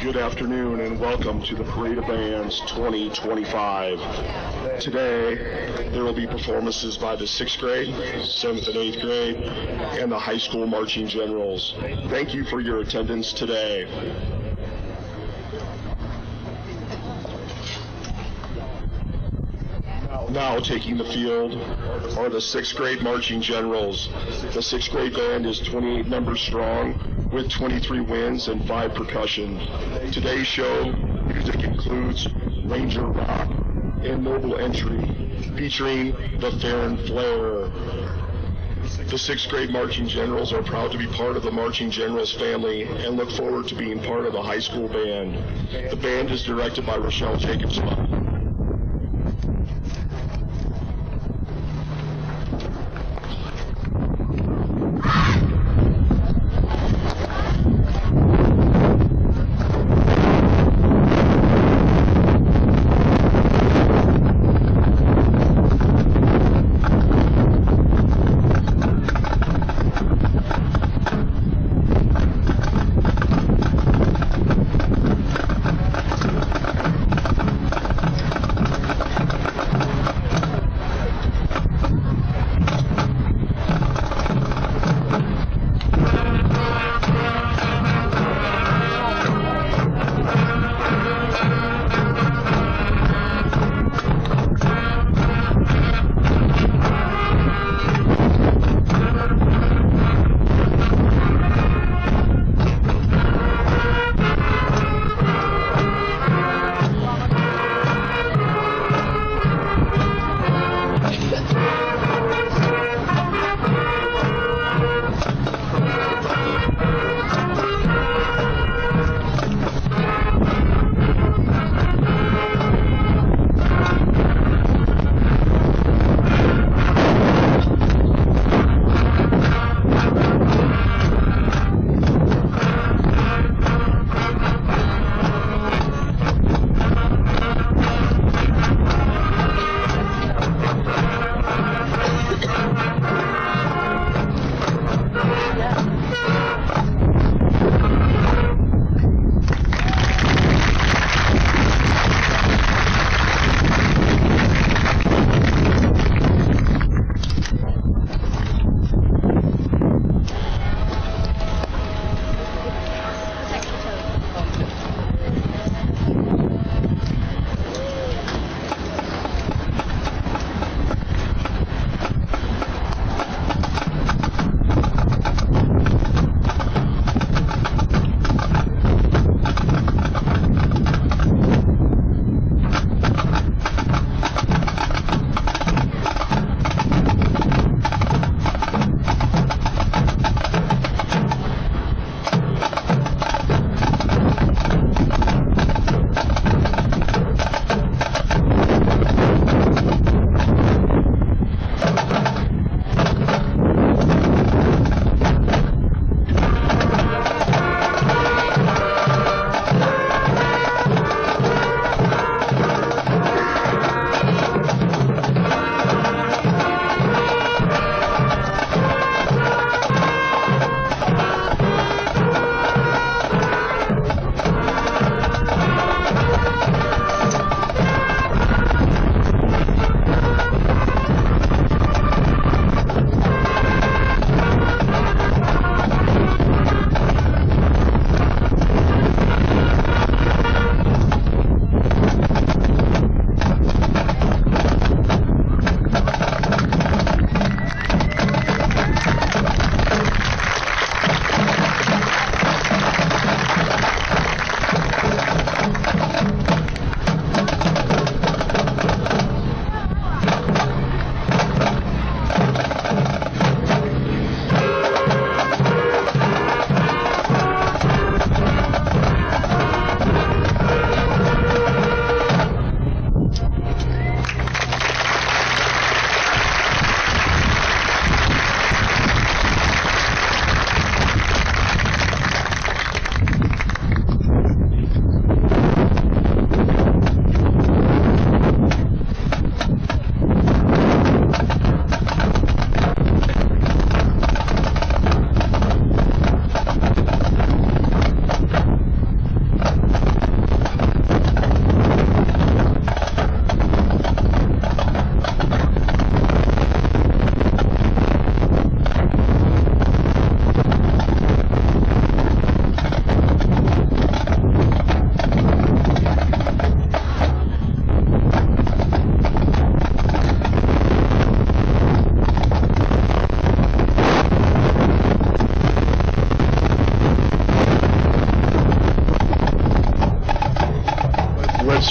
Good afternoon and welcome to the Parade of Bands 2025. Today, there will be performances by the 6th grade, 7th and 8th grade, and the high school marching generals. Thank you for your attendance today. Now taking the field are the 6th grade marching generals. The 6th grade band is 28 members strong with 23 winds and 5 percussion. Today's show music includes Ranger Rock and Noble Entry featuring the Fair and Flare. The 6th grade marching generals are proud to be part of the Marching Generals family and look forward to being part of the high school band. The band is directed by Rochelle Jacobson.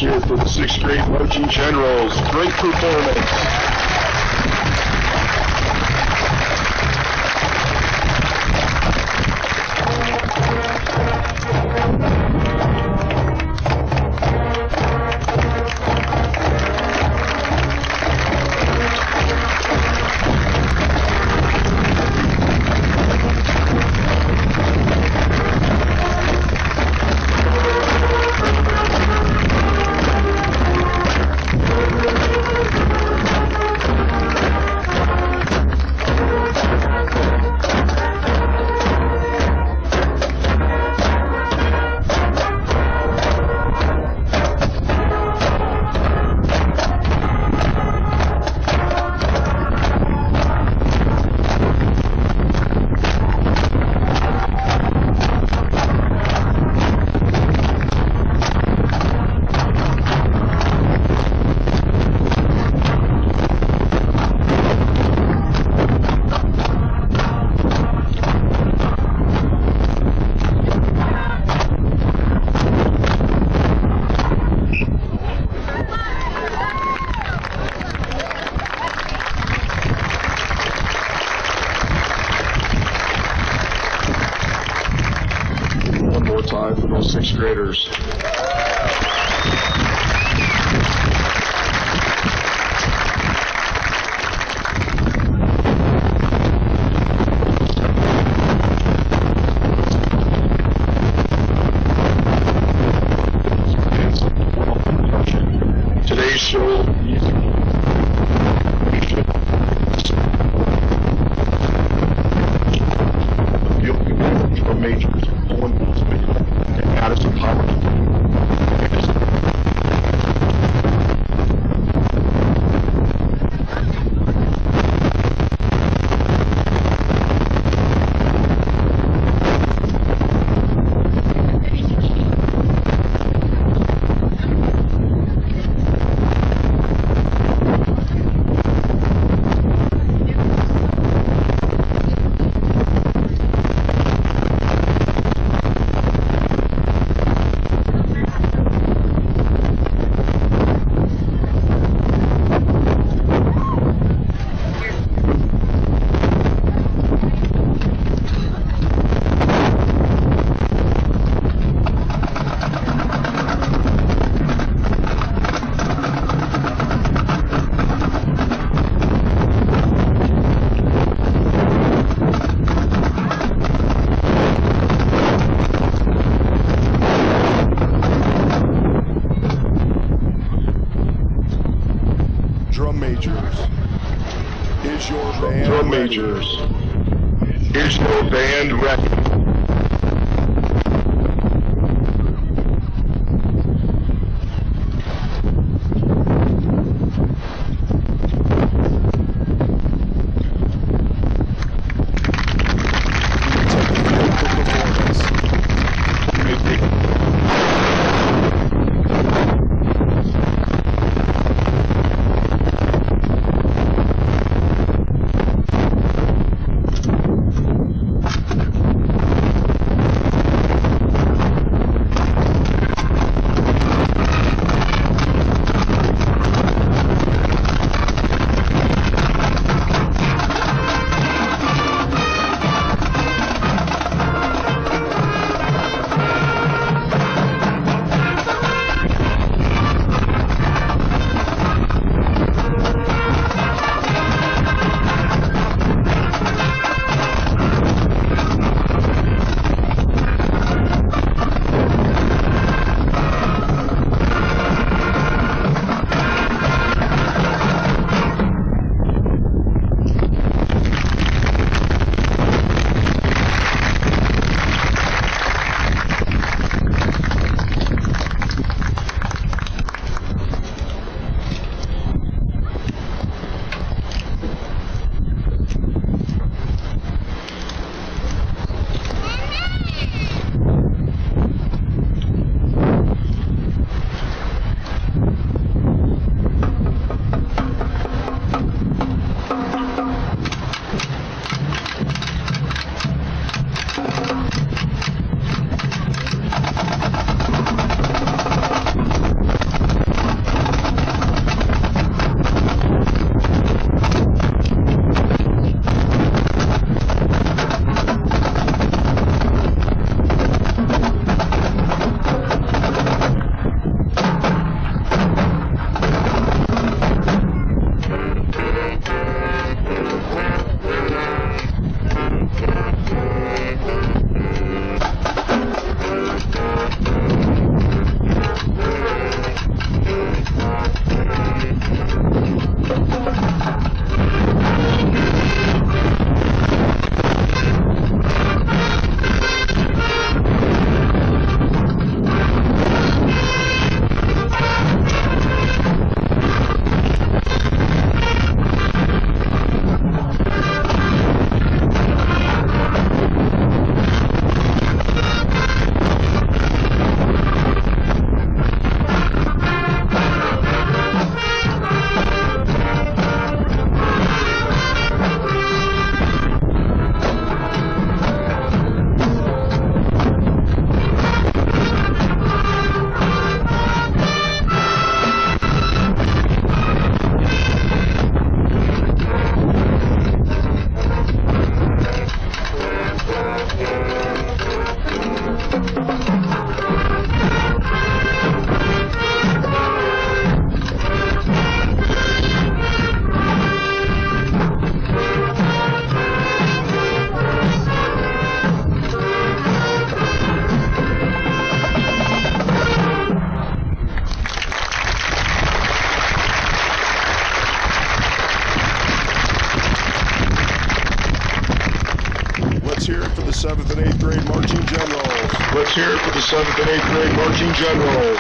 hear it for the 6th grade marching generals. Great performance. Time for those 6th graders. Today's show majors Addison Power. Drum majors, is your band Drum ready? majors, is your band ready? Marching Generals. Let's hear it for the 7th and 8th grade Marching Generals.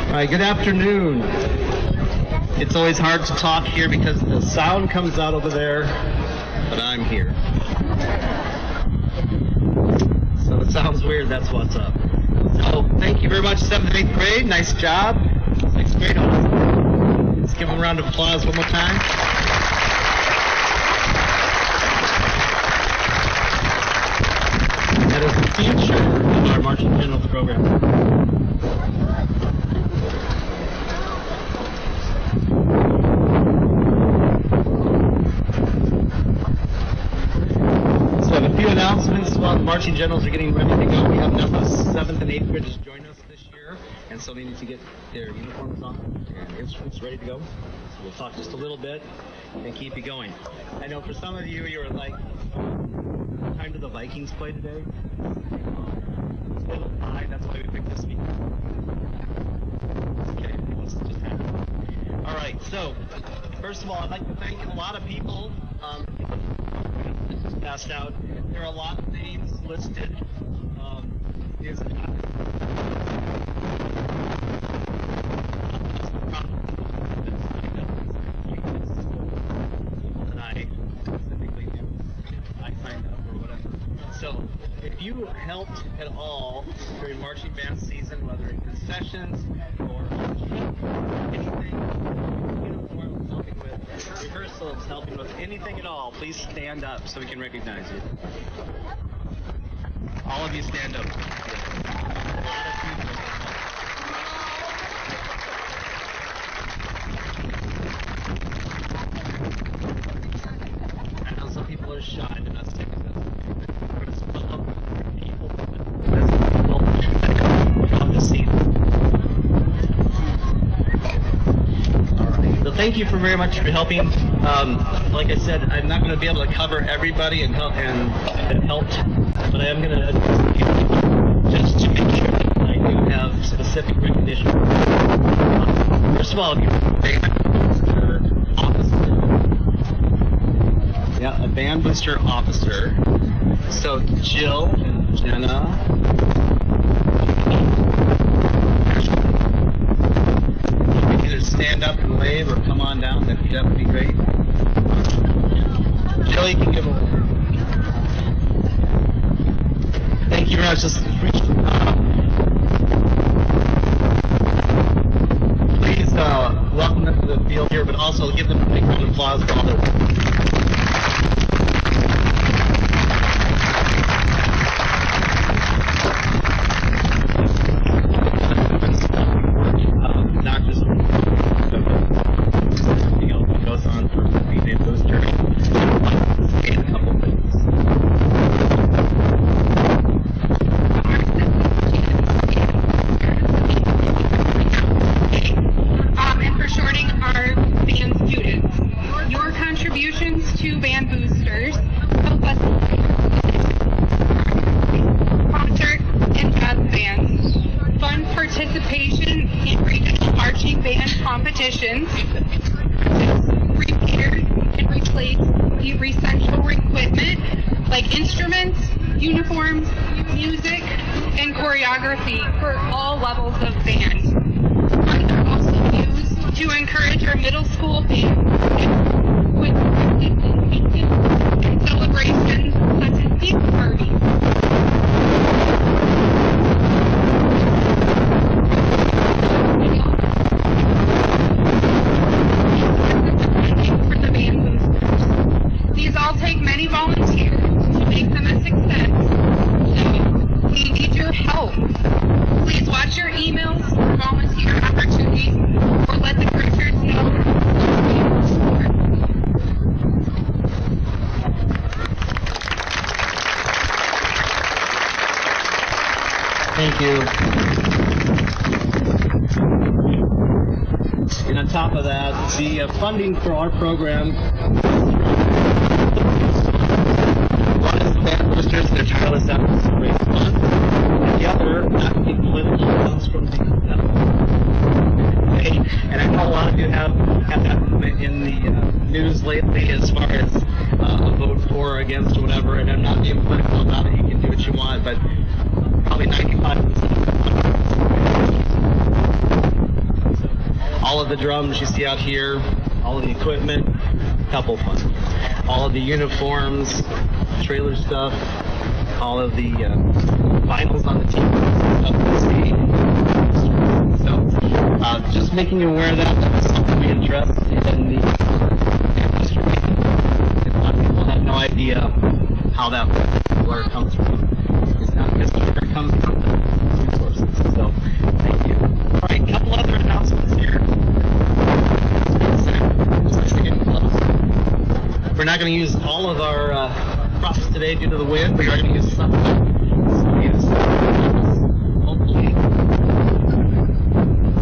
All right, good afternoon. It's always hard to talk here because the sound comes out over there, but I'm here. So it sounds weird, that's what's up. So thank you very much, 7th and 8th grade. Nice job. 6th grade, let's give them a round of applause one more time. That is the future of our Marching Generals program. So I have a few announcements while the Marching Generals are getting ready to go. We have enough of 7th and 8th graders join us this year, and so they need to get their uniforms on and instruments ready to go. So we'll talk just a little bit and keep it going. I know for some of you, you're like, what time do the Vikings play today? It's a little high, that's why we picked this week. Okay, let's just happen. All right, so first of all, I'd like to thank a lot of people. This is passed out. There are a lot of names listed. That I specifically do. I signed up or whatever. So if you helped at all during marching band season, whether in concessions or anything, uniforms, helping with rehearsals, helping with anything at all, please stand up so we can recognize you. All of you stand up. A lot of people. I know some people are shy, they're not sticking to this. People that come to see them. Alright. The thank you for very much for helping. Like I said, I'm not going to be able to cover everybody and help that helped, but I am going to just to make sure that I do have specific recognition. First of all, a band booster officer. So Jill and Jenna. Either stand up and wave or come on down. That would be great. Jill, you can give a wave. Thank you very much. Just please welcome them to the field here, but also give them a big round of applause for all their work. Competitions, repair and replace essential equipment like instruments, uniforms, music, and choreography for all levels of band. Funds are also used to encourage our middle school band with and celebrations such as theme parties. These all take many volunteers to make them a success, so we need your help. Please watch your emails for volunteer opportunities or let the Pritchards know. Thank you. And on top of that, the funding for our program. One is the band boosters, their tireless efforts to raise funds. The other, acting political, comes from the and I know a lot of you have that in the news lately as far as a vote for or against or whatever, and I'm not being political about it. You can do what you want, but probably 95%. All of the drums you see out here, all of the equipment, couple fun. All of the uniforms, trailer stuff, all of the vinyls on the team. So, just making you aware of that. That's something we address in the industry. A lot of people have no idea how that works, where it comes from. It's not just where it comes from, the resources. So, thank you. All right, a couple other announcements here. We're not going to use all of our props today due to the wind. We are going to use some. Hopefully.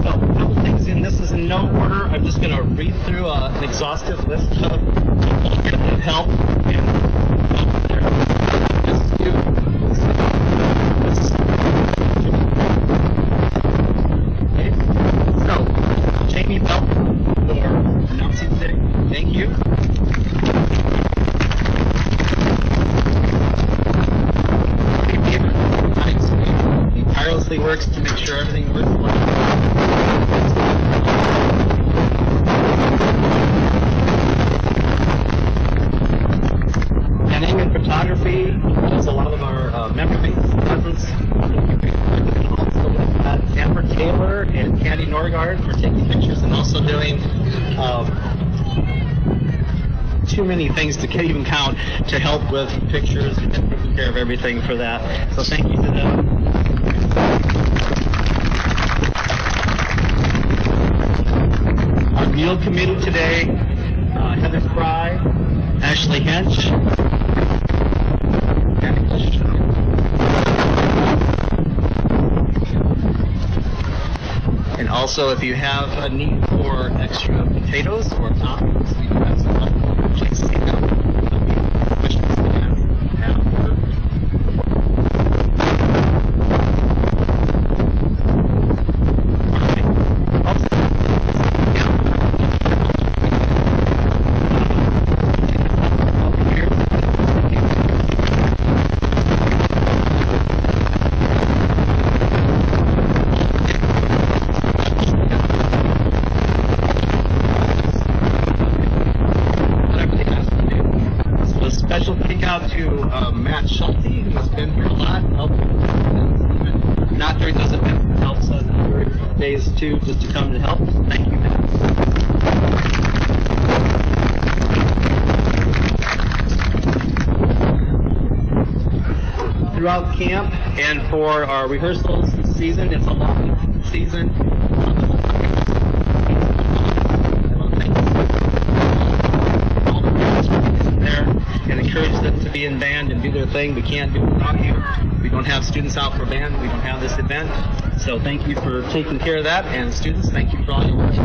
So, a couple things in this is in no order. I'm just going to read through an exhaustive list of people here that help. Okay. So, Jamie Bell for announcing today. Thank you. He tirelessly works to make sure everything works well. Planning and photography does a lot of our memory presence. Also Amber Taylor and Candy Norgard for taking pictures and also doing too many things to even count to help with pictures and taking care of everything for that. So thank you to them. Our meal committee today, Heather Fry, Ashley Hench, and also Also, if you have a need for extra potatoes or toppings, we do have some left. Please see them. Questions you have. Special thank out to Matt Schulte, who's been here a lot, helping, not during those events, helps us during days too, just to come and help. Thank you, Matt. Throughout camp and for our rehearsals this season, it's a long season. And encourage them to be in band and do their thing. We can't do it without you. We don't have students out for band. We don't have this event. So thank you for taking care of that. And students, thank you for all your work.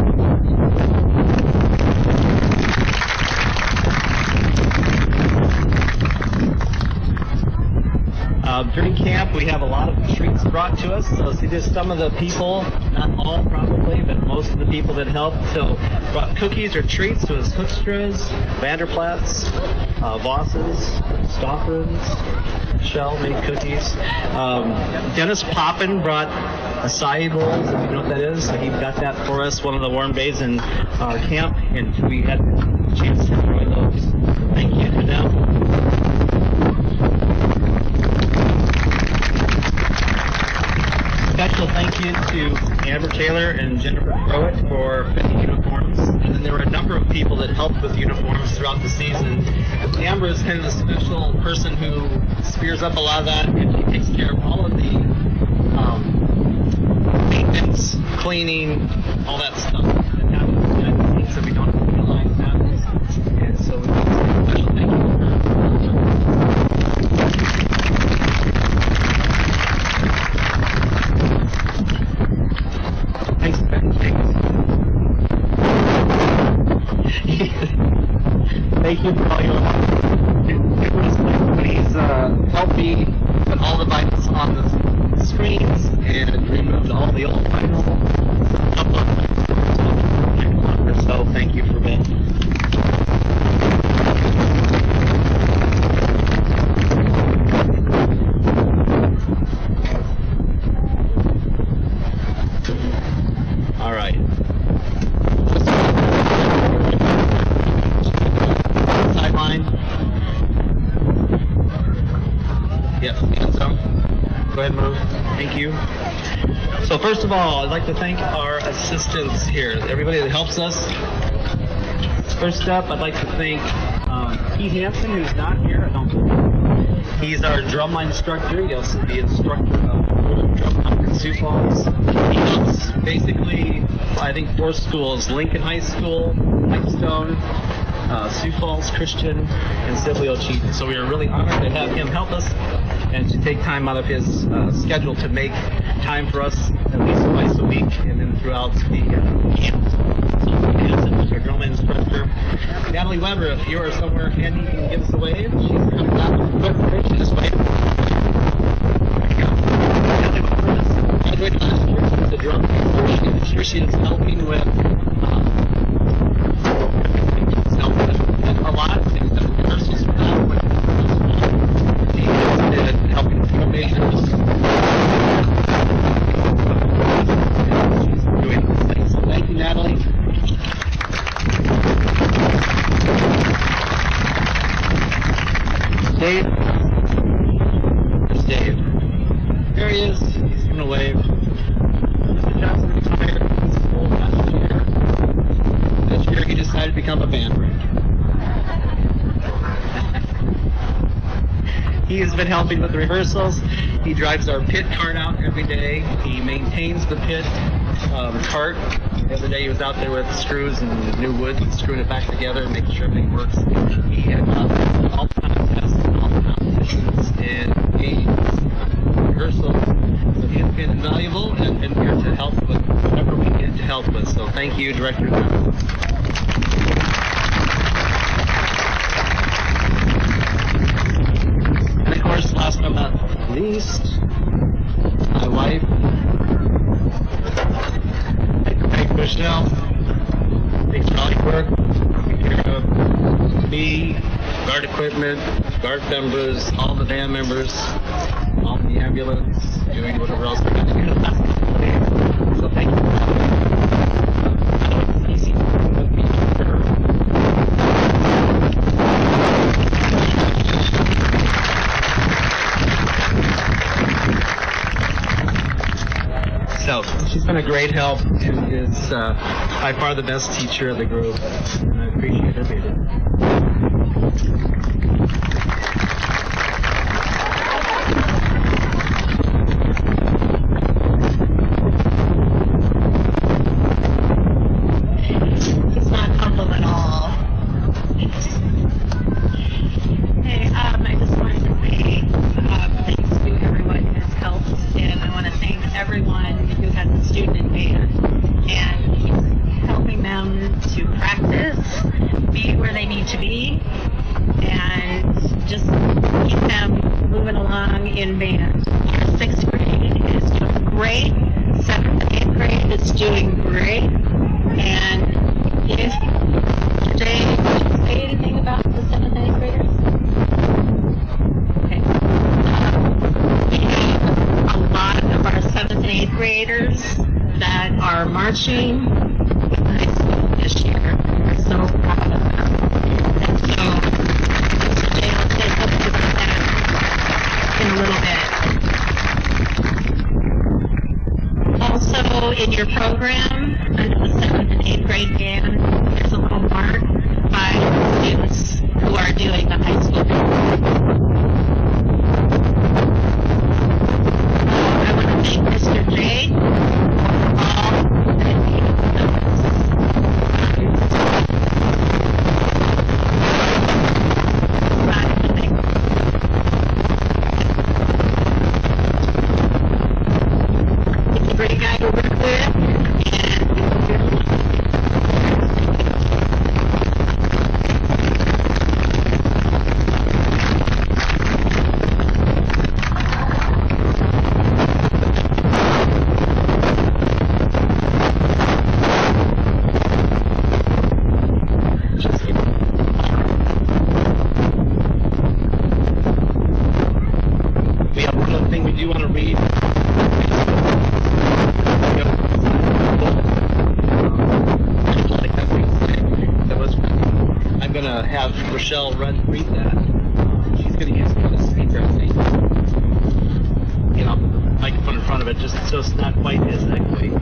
During camp, we have a lot of treats brought to us. So see, there's some of the people, not all probably, but most of the people that helped. So brought cookies or treats. So it was Hoekstra's, Vanderplat's, Voss's, Stoffren's, Shell made cookies. Dennis Poppin brought acai bowls, if you know what that is. So he got that for us, one of the warm days in our camp, and we had a chance to enjoy those. Thank you for them. Special thank you to Amber Taylor and Jennifer Crowett for fitting uniforms. And then there were a number of people that helped with uniforms throughout the season. Amber is kind of the special person who spears up a lot of that, and she takes care of all of the maintenance, cleaning, all that stuff that happens behind the scenes, so we don't realize that. And so we want to say a special thank you to her. Thanks, Ben. Thank you for all your help. Please help me put all the vitals on the screens and remove all the old vitals. So thank you for Ben. All right. Sideline. Yep. Go ahead, move. Thank you. So first of all, I'd like to thank our assistants here, everybody that helps us. First up, I'd like to thank Pete Hansen, who's not here. I don't believe. He's our drumline instructor. He's also the instructor of drum in Sioux Falls. He helps basically, I think, 4 schools: Lincoln High School, Pipestone, Sioux Falls Christian, and Sibley Ochita. So we are really honored to have him help us and to take time out of his schedule to make time for us at least twice a week and then throughout the camp. So our drumline instructor. Natalie Weber, if you are somewhere handy, you can give us a wave. She's coming out. She's this way. Natalie Weber is graduated last year. She's a drum teacher. This year she is helping with a lot of things that rehearsals for that. She has been helping with drum majors. She's doing this thing. So thank you, Natalie. Dave. There's Dave. There he is. He's giving a wave. Mr. Johnson retired from school last year. This year he decided to become a band ranger. He has been helping with the rehearsals. He drives our pit cart out every day. He maintains the pit cart. The other day he was out there with screws and new wood, screwing it back together and making sure everything works. He had all contests and all competitions and games, rehearsals. So he has been invaluable and been here to help with whatever we can to thank you, Director. And of course, last but not least, my wife, Michelle. Thanks for all your work. Take care of me, guard equipment, guard members, all the band members, all the ambulance, doing whatever else we got to do. So thank you. So she's been a great help and is by far the best teacher of the group. And I appreciate her being here. It's not humble at all. Hey, I just wanted to say thanks to everyone who has helped, and I want to thank everyone who has a student in band and helping them to practice, be where they need to be, and just keep them moving along in band. Our 6th grade is doing great. 7th and 8th grade is doing great. And if Jay, did you say anything about the 7th and 8th graders? Okay. We have a lot of our 7th and 8th graders that are marching with high school this year. We're so proud of them. And so, Mr. Jay will say something about that in a little bit. Also, in your program, under the 7th and 8th grade band, there's a little mark by students who are doing the high school band. I want to thank Mr. J for all that he does. He's a great guy to work with, and We have one other thing we do want to read. I'm going to have Rochelle read that. She's going to use it on the speaker, I think. You know, microphone in front of it, just so it's not quite as echoey.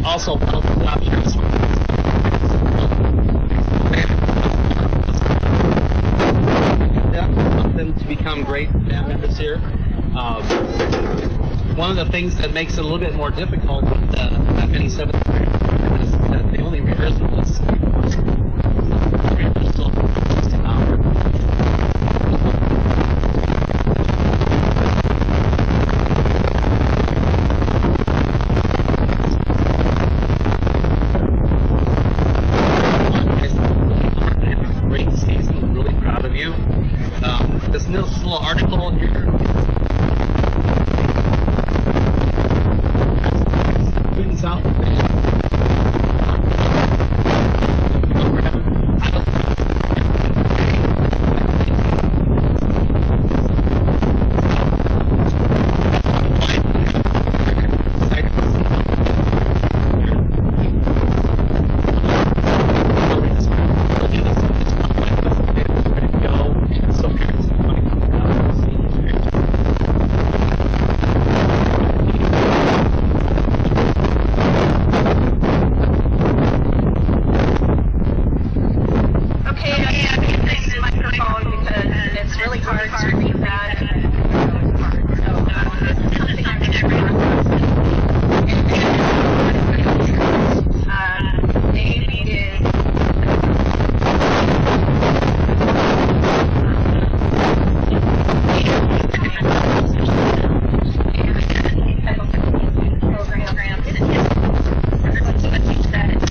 Also, I'll stop here. Want them to become great band members here. One of the things that makes it a little bit more difficult with that many 7th graders is that they only rehearse with us. Rehearsal just an hour. Great season, really proud of you. This little article here. Students out there. okay, I have to use the microphone because it's really hard to read that. So, something everyone name is program. What you said.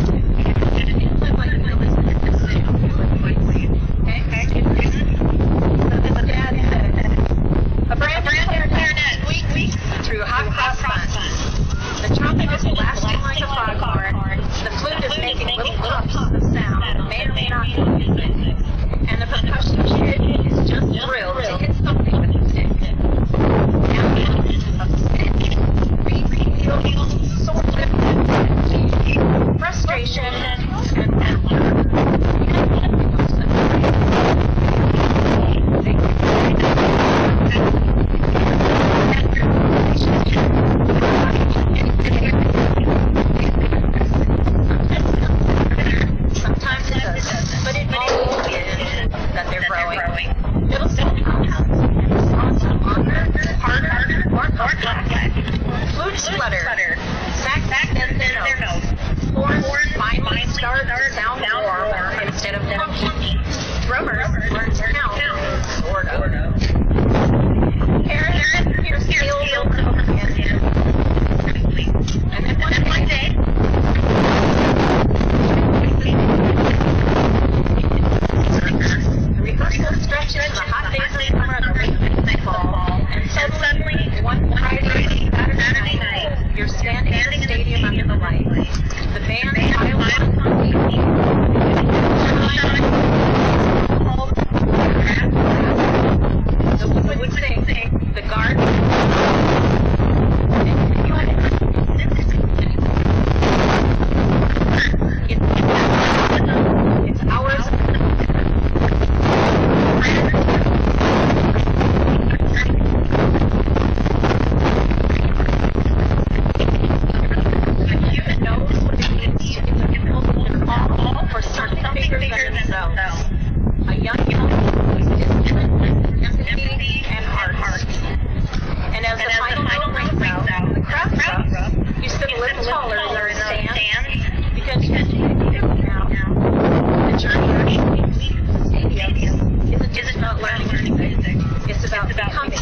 It's about becoming.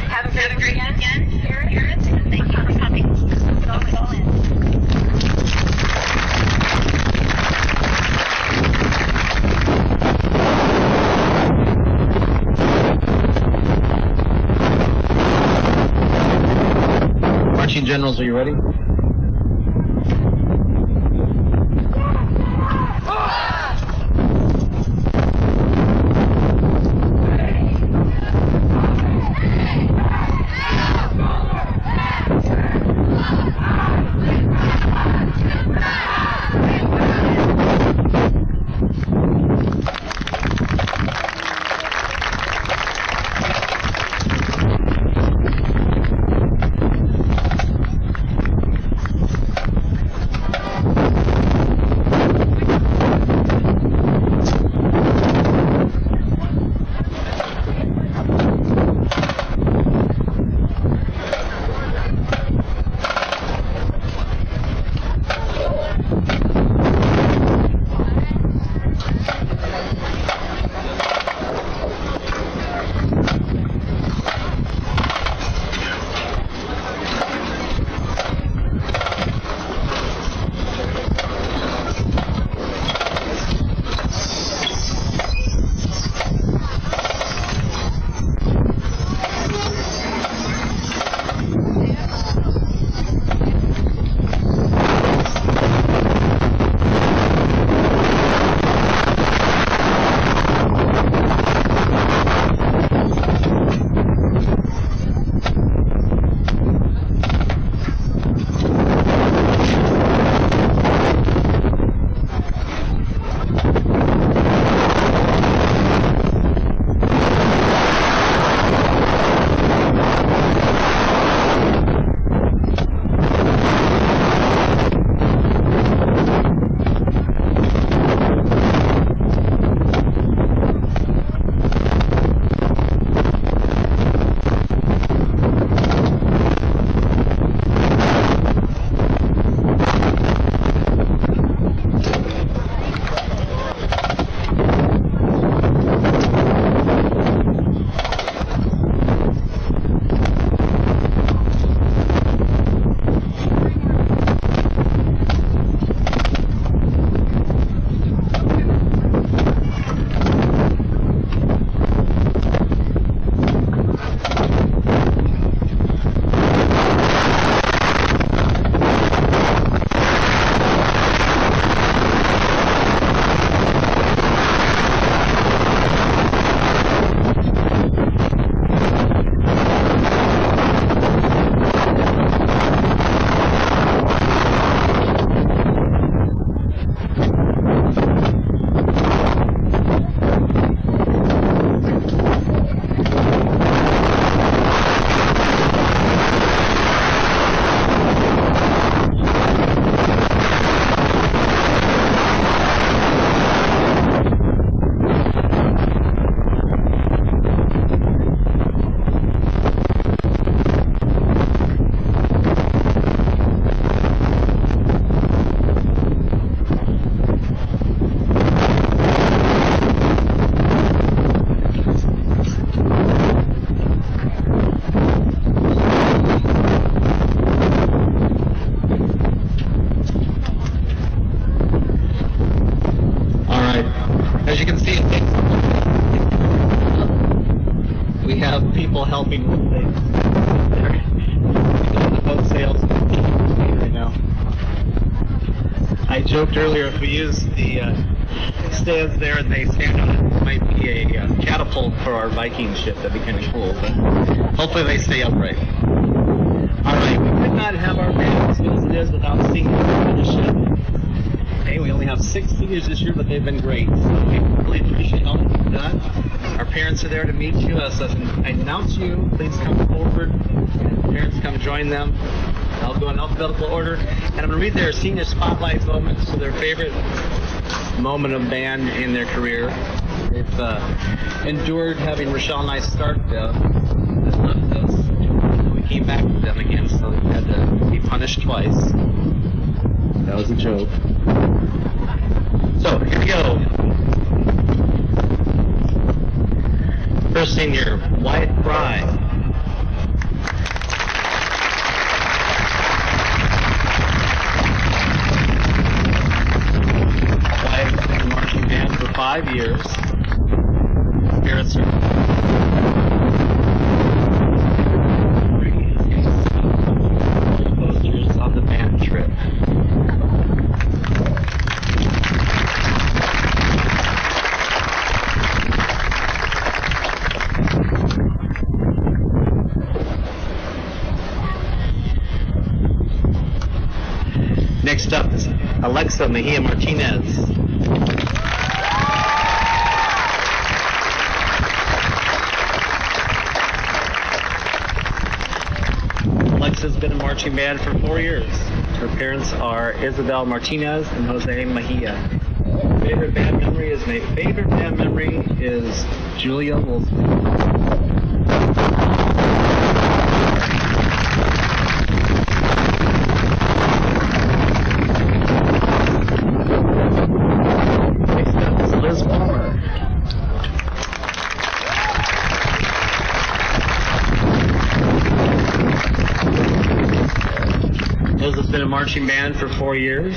Have a great weekend, parents. Thank you for coming. Let's all in. Marching Generals, are you ready? As you can see, we have people helping with the boat sails right now. I joked earlier if we use the stands there and they stand on it, it might be a catapult for our Viking ship. That'd be kind of cool, but hopefully they stay upright. All right, we could not have our band as good as it is without seniors on the ship. Okay, we only have 6 seniors this year, but they've been great. So we really appreciate all that you've done. Our parents are there to meet you. As I announce you, please come forward. Parents, come join them. I'll go in alphabetical order. And I'm going to read their senior spotlight moments, so their favorite moment of band in their career. They've endured having Rochelle and I start this. We came back with them again, so they had to be punished twice. That was a joke. So, here we go. First senior, Wyatt Fry. Wyatt's been in marching band for 5 years. Parents are posters on the band trip. Next up is Alexa Mejia Martinez. Alexa's been in marching band for 4 years. Her parents are Isabel Martinez and Jose Mejia. My favorite band memory is Julia Wolfson. Liz Palmer. Liz has been in marching band for 4 years.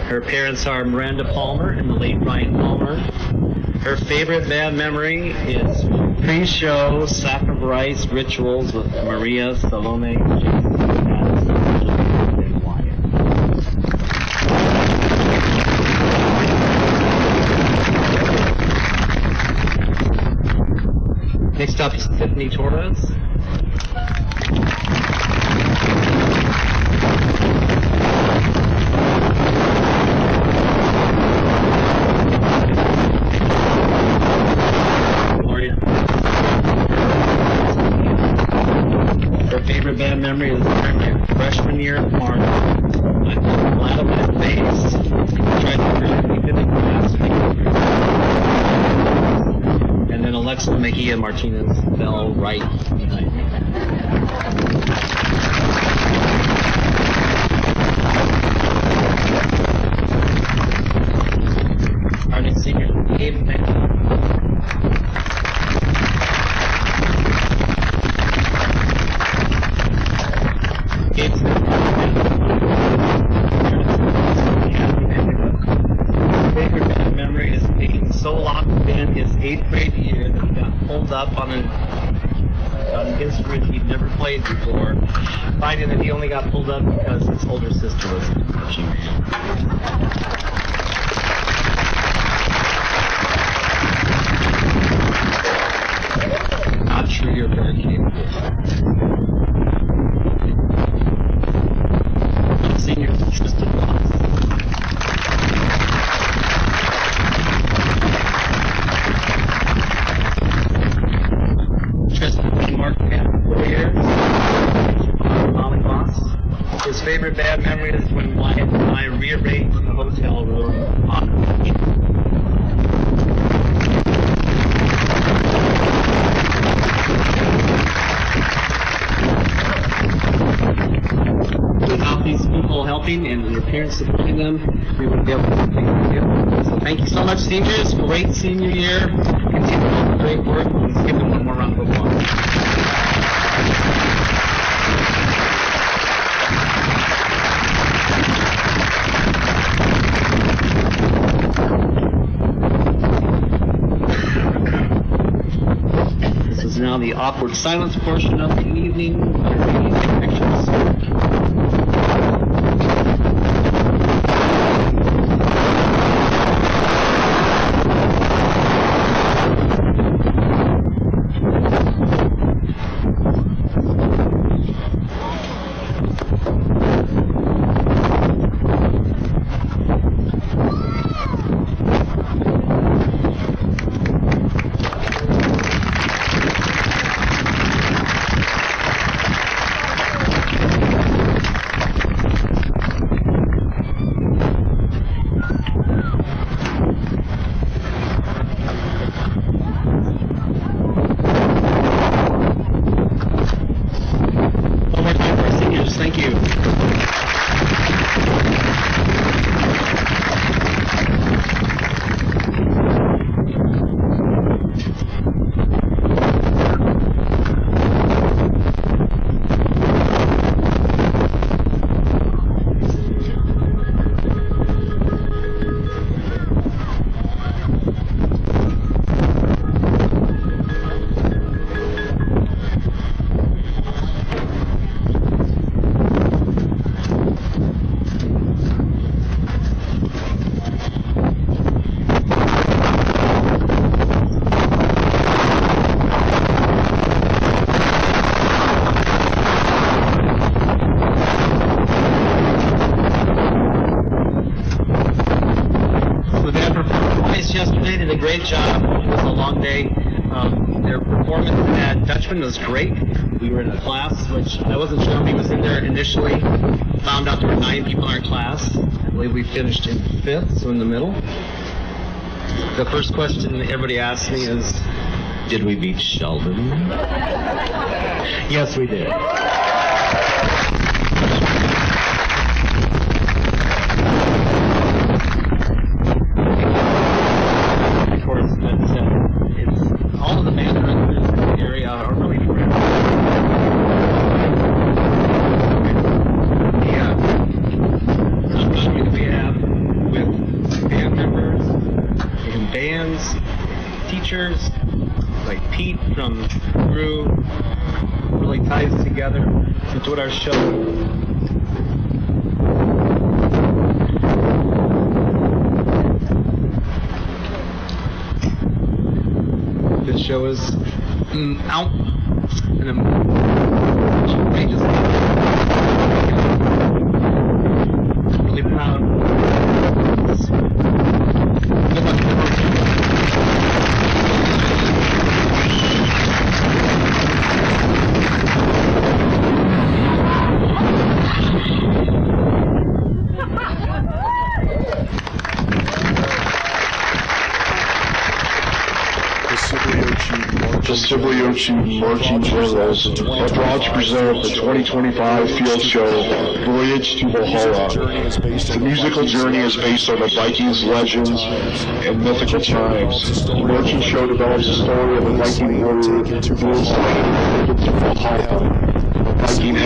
Her parents are Miranda Palmer and the late Ryan Palmer. Her favorite band memory is pre-show sacrifice rituals with Maria, Salome, Jason, and Wyatt. Next up is Tiffany Torres. Her favorite band memory is her freshman year at March. I felt flat on my face. Tried to really fit in class. And then Alexa Mejia Martinez fell right behind me. Our next senior is Gabe Mejia. Gabe's favorite band memory is being so locked in his 8th grade year that he got pulled up on an instrument he'd never played before, finding that he only got pulled up because his older sister was in marching band. Not sure you're very capable. Senior Tristan Ross. Tristan been marching band for 4 years. Molly Moss. His favorite band memory is when Wyatt and I rearranged the hotel room on without these people helping and your parents supporting them, we wouldn't be able to do it. So thank you so much, seniors. Great senior year. Continue all the great work. Let's give them one more round of applause. This is now the awkward silence portion of the evening. Pictures. performance at Dutchman was great. We were in a class, which I wasn't sure if he was in there initially. Found out there were 9 people in our class. I believe we finished in 5th, so in the middle. The first question everybody asks me is, did we beat Sheldon? Yes, we did. Of course, it's all of the band directors in the area are really friends. The camaraderie that we have with band members and bands, teachers, like Pete from Crew, really ties together into what our show. This show is out and I'm really proud. Good luck to the whole team. The Sibley Ochi Marching Generals are proud to present the 2025 field show, Voyage to Valhalla. The musical journey is based on the Vikings legends and mythical times. The marching show develops the story of a Viking warrior who is to Valhalla, Viking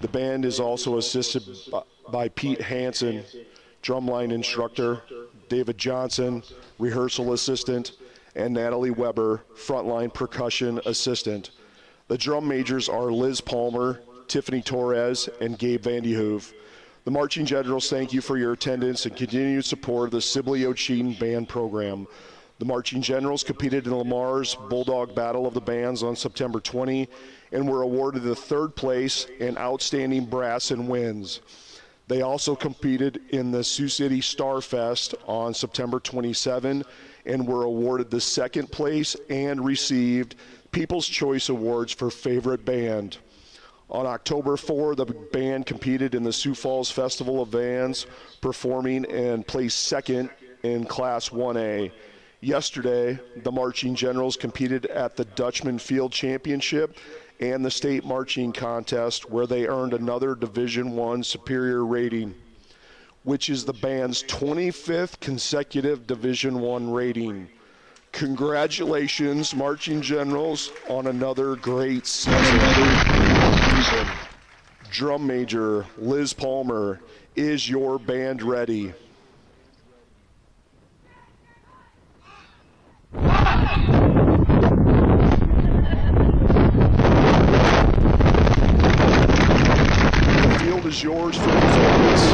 The band is also assisted by Pete Hansen, drumline instructor, David Johnson, rehearsal assistant, and Natalie Weber, frontline percussion assistant. The drum majors are Liz Palmer, Tiffany Torres, and Gabe Vandehoeve. The Marching Generals thank you for your attendance and continued support of the Sibley Ochean Band Program. The Marching Generals competed in Lamar's Bulldog Battle of the Bands on September 20 and were awarded the 3rd place and Outstanding Brass and Wins. They also competed in the Sioux City Star Fest on September 27 and were awarded the 2nd place and received People's Choice Awards for Favorite Band. On October 4, the band competed in the Sioux Falls Festival of Bands, performing and placed 2nd in Class 1A. Yesterday, the Marching Generals competed at the Dutchman Field Championship and the State Marching Contest, where they earned another Division I Superior rating, which is the band's 25th consecutive Division I rating. Congratulations, Marching Generals, on another great season. Drum major Liz Palmer, is your band ready? The field is yours for performance.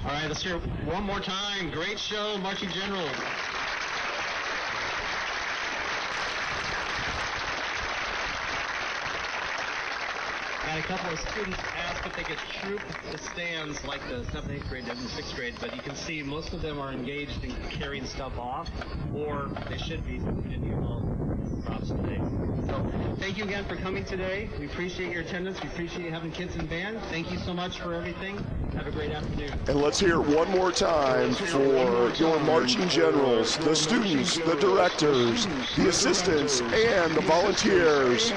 All right, let's hear it one more time. Great show, Marching Generals. Had a couple of students ask if they could troop the stands like the 7th and 8th grade did in the 6th grade, but you can see most of them are engaged in carrying stuff off, or they should be, since we didn't use all the props today. So thank you again for coming today. We appreciate your attendance. We appreciate having kids in band. Thank you so much for everything. Have a great afternoon. And let's hear it one more time for your marching generals, the students, the directors, the assistants, and the volunteers.